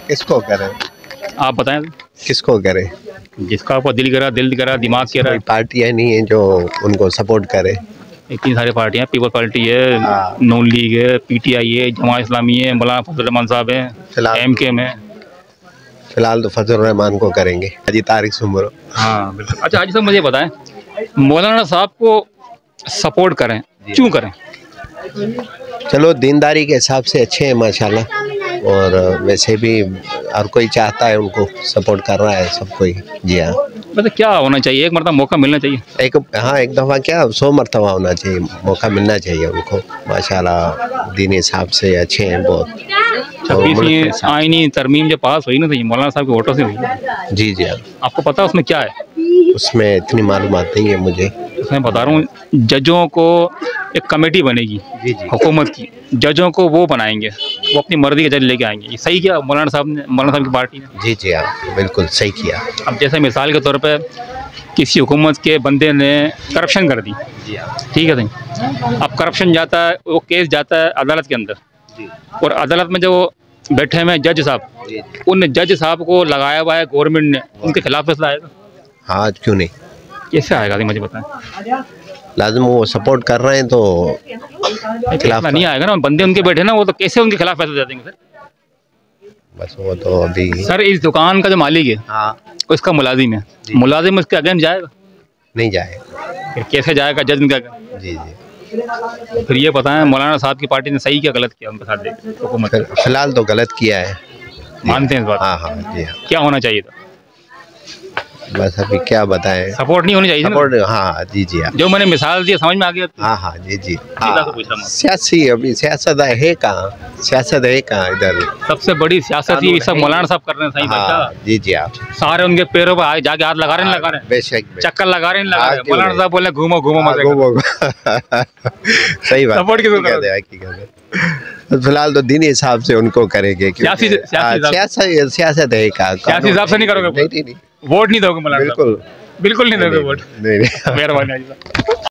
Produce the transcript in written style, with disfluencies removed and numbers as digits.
किसको करें? आप बताएं। किसको करें? जिसका आपको दिल करा दिमाग कह रहा है। पार्टियां नहीं है जो उनको सपोर्ट करे। इतनी सारी पार्टियां, पीपल पार्टी है, नून लीग है, पीटीआई है, जमात इस्लामी है, मौलाना फजल रहमान साहब हैं, एमके में। फिलहाल तो फजल रहमान को करेंगे, हाजी तारिक सुमरो। हाँ बिल्कुल। अच्छा हाजी साहब मुझे बताएं, मौलाना साहब को सपोर्ट करें, क्यों करें? चलो दीनदारी के हिसाब से अच्छे हैं माशाल्लाह, और वैसे भी हर कोई चाहता है उनको, सपोर्ट कर रहा है सब कोई। जी हाँ। वैसे क्या होना चाहिए? एक मरतबा मौका मिलना चाहिए। एक दफ़ा क्या 100 मरतबा होना चाहिए, मौका मिलना चाहिए उनको। माशाल्लाह दीन हिसाब से अच्छे हैं बहुत। 26वीं आईनी तरमीम जो पास हुई ना, तो मौलाना साहब के वोटों से हुई। जी हाँ। आपको पता है उसमें क्या है? उसमें इतनी मालूमात नहीं है मुझे। मैं बता रहा हूँ, जजों को एक कमेटी बनेगी हुकूमत की, जजों को वो बनाएंगे, वो अपनी मर्जी के जज लेके आएंगे। ये सही किया मौलाना साहब की पार्टी ने। जी हाँ बिल्कुल सही किया। अब जैसे मिसाल के तौर पे किसी हुकूमत के बंदे ने करप्शन कर दी, ठीक है सही, अब करप्शन जाता है, वो केस जाता है अदालत के अंदर, और अदालत में जो बैठे हुए जज साहब, उन जज साहब को लगाया हुआ है गवर्नमेंट ने, उनके खिलाफ फैसला आएगा? हाँ क्यों नहीं, कैसे आएगा मुझे बताएं। लाजम वो सपोर्ट कर रहे हैं तो खिलाफ नहीं आएगा ना, बंदे उनके बैठे ना, वो तो कैसे उनके खिलाफ फैसला दे देंगे सर? बस वो तो अभी सर इस दुकान का जो मालिक है, हाँ, उसका मुलाजिम है, मुलाजिम उसके अगेंस्ट जाएगा? नहीं जाएगा। फिर कैसे जाएगा जज उनका? जी जी। फिर ये बताएं मौलाना साहब की पार्टी ने सही क्या गलत किया उनके साथ हुकूमत? फिलहाल तो गलत किया है। मानते हैं इस बात? हाँ हाँ जी हाँ। क्या होना चाहिए था? बस अभी क्या बताएं, सपोर्ट नहीं होनी चाहिए। सपोर्ट, हाँ जी जी हाँ। जो मैंने मिसाल दी समझ में आ गया? हाँ हाँ जी जी हाँ। सियासी अभी सियासत है कहाँ, सियासत है कहाँ इधर? सबसे बड़ी सियासत ही सब मौलाना साहब कर रहे हैं। सही बात है जी जी हाँ। सारे उनके पैरों पर जाके हाथ लगा रहे हैं, बेशक चक्कर लगा रहे हैं। मौलाना साहब बोले घूमो घूमो घूमो। सही बात, सपोर्ट की फिलहाल तो दीनी हिसाब से उनको करेंगे। सियासत है कहाँ, सियासी हिसाब से नहीं करोगे? नहीं, वोट नहीं दोगे मौलाना? बिल्कुल बिल्कुल नहीं दोगे वोट? नहीं। मेहरबानी।